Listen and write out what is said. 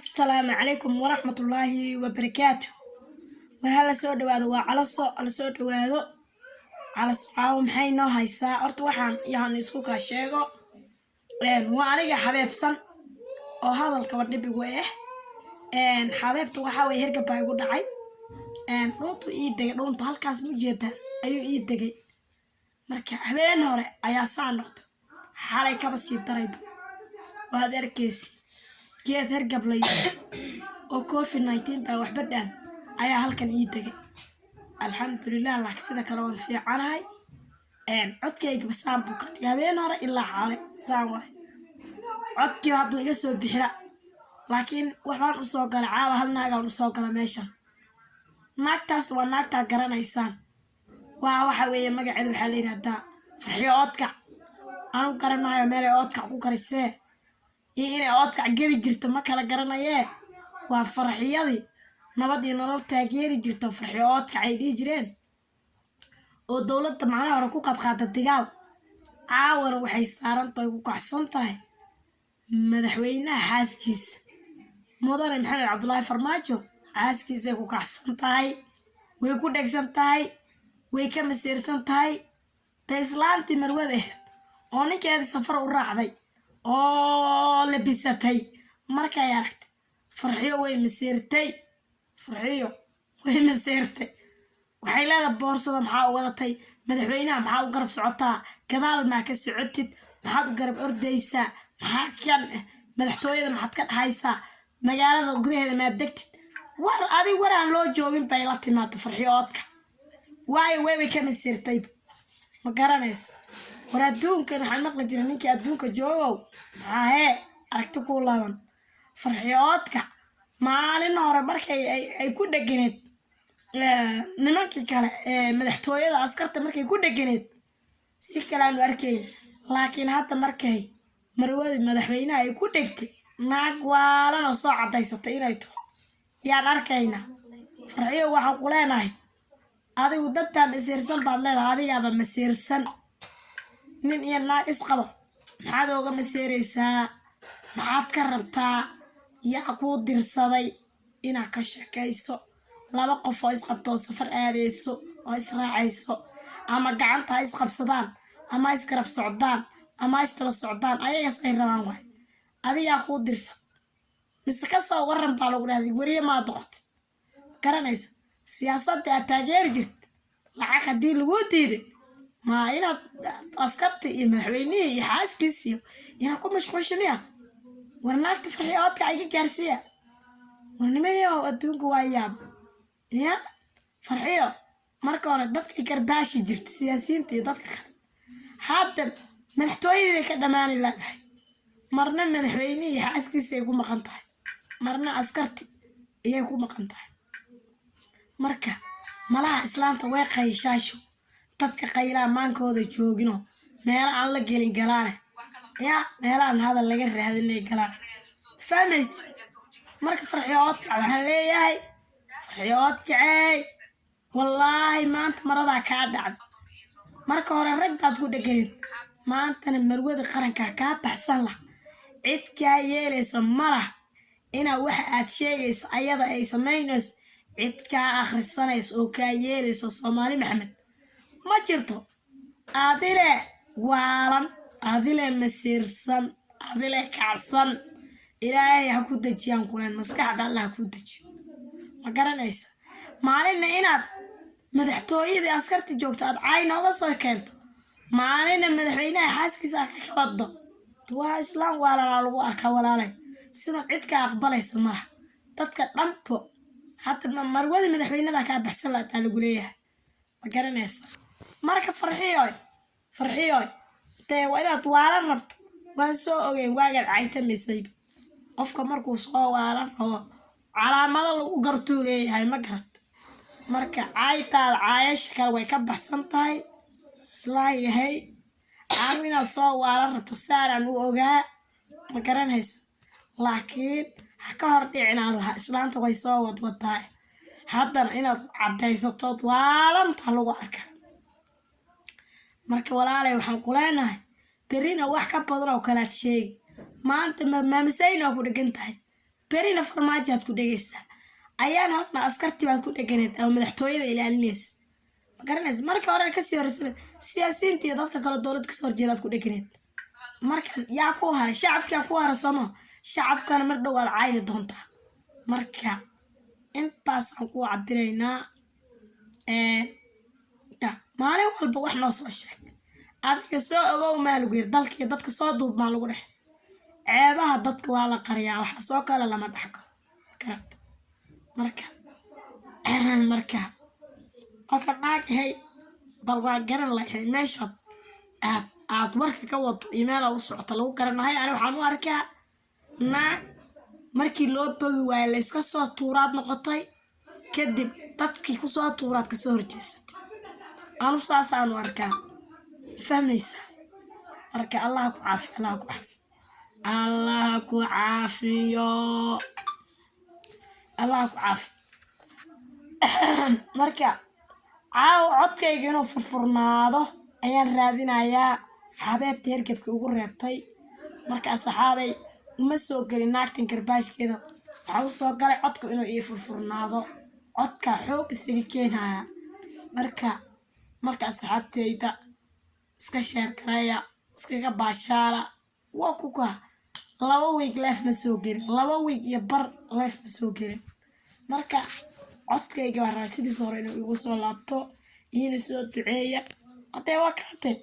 السلام عليكم ورحمة الله وبركاته. وهلا سو دواادو waa cala soo dhawaado cala soo maxay noo haysaa horta waxaan yahan isku ka sheego waa aniga xabeebsan oo hadalka wadhibigu xabeebtu waxa way hergab ay ugu dhacay dhuntu ii degay dhuntu halkaas mu jeedaan ayuu ii degay marka habeen hore ayaa saan noqdo xalay kaba sii daray waad arkaysi geed hergab lay oo COVID-19 baa wax badaan ayaa halkan ii degay alxamdulillah laakiin sida kale waan fiicanahay codkayga basaan buu ka dhigay habeen hore ilaa xalay saan waay codkii haduu iga soo bixira laakiin waxaan u soo galay caawa hal naagaan u soo galay meeshan naagtaas waa naagta garanaysaan waa waxa weeye magaceedu waxa la yiraahdaa farxiyo oodkac anu garanayo meel ay oodkac ku karisee inay oodkac geli jirto ma kala garanayee waa farxiyadii nabad iyo nolol taageeri jirto farxiyo oodkac ay dhigi jireen oo dawladda macnaha hore ku qadqaada dagaal caawana waxay saaran tahay ku kacsan tahay madaxweynaha xaaskiisa mudane maxamed cabdullaahi farmaajo xaaskiisa ku kacsan tahay way ku dhegsan tahay way ka masiirsan tahay islaantii marwada ahayd oo ninkeeda safar u raacday oo labisatay markay aragtay farxiyo way masiirtay waxay leedahay boorsada maxaa u wadatay madaxweynaha maxaa u garab socotaa gadaal maa ka socotid maxaad u garab ordaysaa maxaa kan madaxtooyada maxaad ka dhahaysaa magaalada gudaheeda maa degtid war adi waraan loo joogin bay la timaada farxiyo oodka waayo way ka masiirtay ma garanaysa war adduunkan waxaan maqli jiray ninkii adduunka joogow maxaa aragti ku laaban farxiyo oodka maalin hore markay ay ku dhageneed nimankii kale madaxtooyada askarta markay ku dhageneed si kale aanu arkayn laakiin hadda markay marwada madaxweynaha ay ku dhegtay naag waalan oo soo cadaysatay inay tahay yaan arkaynaa farxiyo waxaan ku leenahay adigu dad baa masiirsan baad leedahay adigaaba masiirsan nin iyo naag isqabo maxaad ooga masiiraysaa maxaad ka rabtaa yaa kuu dirsaday inaad ka sheekayso laba qof oo isqabto oo safar aadayso oo israacayso ama gacanta ha isqabsadaan ama isgarab socdaan ama isdaba socdaan ayagaas ay rabaan waay adigaa kuu dirsan mise ka soo waran baa lagu dhahday weriye maa doqotay garanaysa siyaasadda aad taageeri jirta lacag haddii laguu diiday maa inaad askarta iyo madaxweynihii iyo xaaskiisiyo inaad ku mashquulsha miya war naagta farxiyo oodka iga gaarsiiya war nimayo adduunka waa yaab ya farxiyo marka hore dadkay garbaashi jirta siyaasiyiinta iyo dadka kale hadda madaxtooyadii bay ka dhammaani leedahay marna madaxweynihii iyo xaaskiisa ay ku maqan tahay marna askarti iyay ku maqan tahay marka malaha islaanta way qayshaasho dadka qaylaa maankooda joogino meelo aan la gelin galaane ya meelaan hadal laga raadinay galaan fahmaysa marka farxiyo oodkac waxaan leeyahay farxiyo oodkacey wallaahi maanta maradaa kaa dhacda marka hore rag baad ku dheganeed maantana marwada qarankaa kaa baxsan lah cid kaa yeelaysa malaha inaa waxa aad sheegaysa ayada ay samaynayso cid kaa akhrisanayso oo kaa yeelayso Soomaali Maxamed ma jirto adile waalan adile masiirsan adile kacsan ilaahay ha ku dajiyaan kuleen maskaxda Allah ha ku dajiyo ma garanaysa maalinna inaad madaxtooyada askarta joogto aad caay nooga soo keento maalinna madaxweynaha xaaskiisa ka wado waa islaam waalan lagu arkaa walaalay sida cid ka aqbalaysa mara dadka dhanbo hatta marwada madaxweynaha ka baxsan la taa lagu leeyahay ma garanaysa marka farxiyo tee waa inaad waalan rabto waan soo ogeyn waagaad caytamisay qofka markuu soo waalan oo calaamado lagu gartuu leeyahay ma garat marka caytaada caayasha kale way ka baxsan tahay islaa yahay aan inaad soo waalan rabto saaraan u ogaa ma garanaysa laakiin ha ka hor dhicinaan lahaa islaanta way soo wadwataa haddana inaad cadaysatood waalanta lagu arkaa marka walaalay waxaan ku leenahay berina wax ka badan oo kale aad sheegi maanta maamisayna ku dhigan tahay berina farmaajaad ku dhegaysaa ayaan horna askartii baad ku dheganeed ama madaxtooyada ilaalinaysa ma garanaysa markii hore kasii horreysay siyaasiyiinta iyo dadka kale dowladda kasoo horjeedaad ku dheganeed markan yaa ku haray shacabkaa ku hara sooma shacabkana mar dhow aad cayni doontaa marka intaasaan ku cabiraynaa maalin walba wax noo soo sheeg adiga soo ogow maa lagu yiri dalkii dadka soo duub maa lagu dhex ceebaha dadka waa la qariyaa waxa soo kale lama dhaxko marka naag hay bal waa garan lahay meeshaad aad warka ka wado email u socota lagu garanahay ani waxaan u arkaa naag markii loo bogi waay la iska soo tuuraad noqotay kadib dadkii ku soo tuuraad ka soo horjeesatay anu saasaan u arkaa fahmaysaa marka allah ku caafiyo marka caaw codkayga inuu furfurnaado ayaan raadinayaa xabeebta hergebka ugu reebtay marka saxaabay uma soo gelin naagtan garbaashkeeda waxaa u soo galay codka inuu ii furfurnaado codka xoog isaga keenaya marka asxaabteyda iska sheer karaya iskaga baashaala waa kuka 2 week leef ma soo gelin 2 week iyo bar leef ma soo gelin marka codkayga waa sidii soo inuu igu soo laabto iina soo duceeya hadee waa kaatay